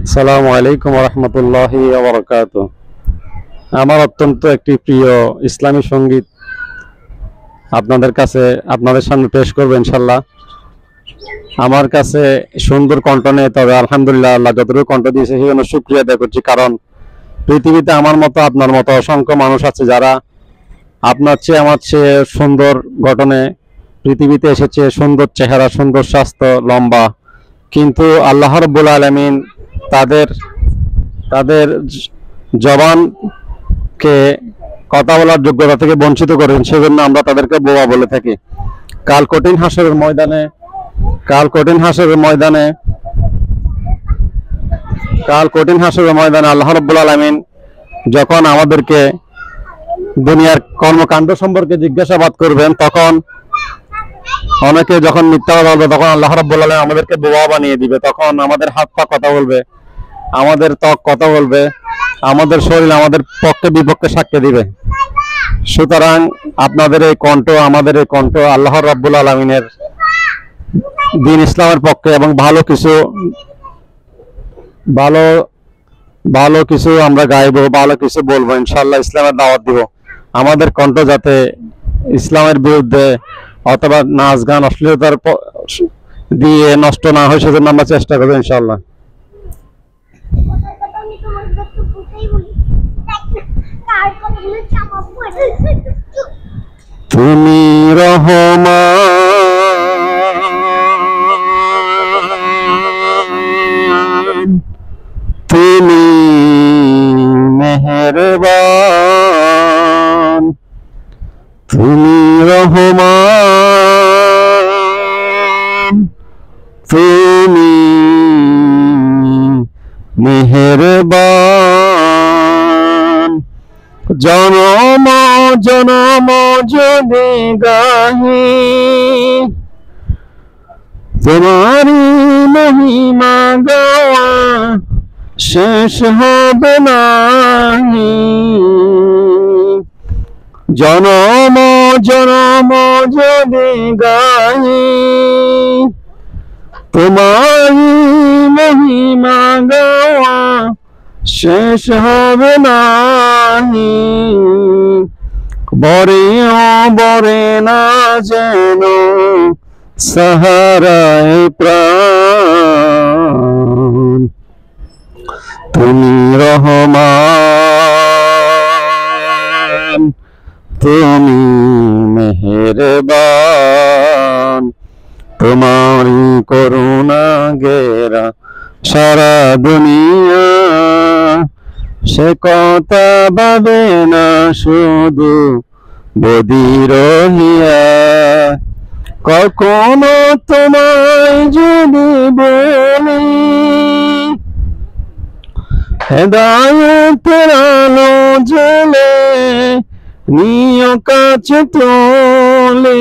আসসালামু আলাইকুম রহমতুল্লাহি ওয়া আমার অত্যন্ত একটি প্রিয় ইসলামী সঙ্গীত আপনাদের কাছে আপনাদের সামনে পেশ করবো ইনশাল্লাহ। আমার কাছে সুন্দর কণ্ঠ নেই, তবে আলহামদুলিল্লাহ আল্লাহ যতটুকু কণ্ঠ দিয়েছে সেই জন্য শুকরিয়া আদায় করছি। কারণ পৃথিবীতে আমার মতো আপনার মতো অসংখ্য মানুষ আছে যারা আপনার চেয়ে আমার চেয়ে সুন্দর গঠনে পৃথিবীতে এসেছে, সুন্দর চেহারা, সুন্দর স্বাস্থ্য, লম্বা, কিন্তু আল্লাহ রাব্বুল আলামিন তাদের তাদের জবানকে কথা বলার যোগ্যতা থেকে বঞ্চিত করেন, সেজন্য আমরা তাদেরকে বোবা বলে থাকি। কাল কঠিন হাসরের ময়দানে কাল কঠিন হাসরের ময়দানে কাল কঠিন হাসরের ময়দানে আল্লাহ রাব্বুল আলামিন যখন আমাদেরকে দুনিয়ার কর্মকাণ্ড সম্পর্কে জিজ্ঞাসাবাদ করবেন, তখন অনেকে যখন মিথ্যা বলবে, তখন আল্লাহ রাব্বুল আলামিন আমাদেরকে বোবা বানিয়ে দিবে। তখন আমাদের হাত পা কথা বলবে, আমাদের ত্বক কথা বলবে, আমাদের শরীর আমাদের পক্ষে বিপক্ষে সাক্ষ্য দিবে। সুতরাং আপনাদের এই কণ্ঠ, আমাদের এই কণ্ঠ আল্লাহ রাব্বুল আলামিনের দ্বীন ইসলামের পক্ষে এবং ভালো ভালো কিছু আমরা গাইবো, ভালো কিছু বলবো, ইনশাআল্লাহ ইসলামের দাওয়াত দিব। আমাদের কণ্ঠ যাতে ইসলামের বিরুদ্ধে অথবা নাচ গান অশ্লীলতার দিয়ে নষ্ট না হয়, সেজন্য আমরা চেষ্টা করবো ইনশাআল্লাহ। তুমি রহমান, তুমি মেহেরবান, তুমি রহমান, তুমি মেহেরবান। জনম জনম যদি গাহি তোমারি মহিমা, গাওয়া শেষ হবে নাহি। জনম জনম যদি গাহি তোমারি মহিমা, গাওয়া শেষ হবে নাহি। বরে বরে না যেন সাহারায় প্রাণ, তুমি রহমান, তুমি মেহেরবান। তোমারি করুণা গেরা সারা দুনিয়া, সে কথা ভাবে না শুধু বদির হিয়া। কখনো তোমায় যদি বলি হেদায়েতের আলো জ্বলে নিয় কাছে তোলে,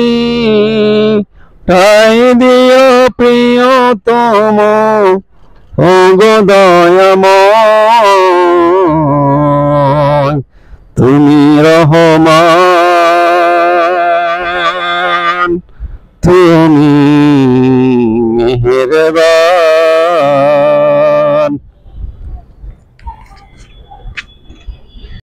তাই দিও প্রিয়তম ও গো দয়াময়। তুমি রহমান, তুমি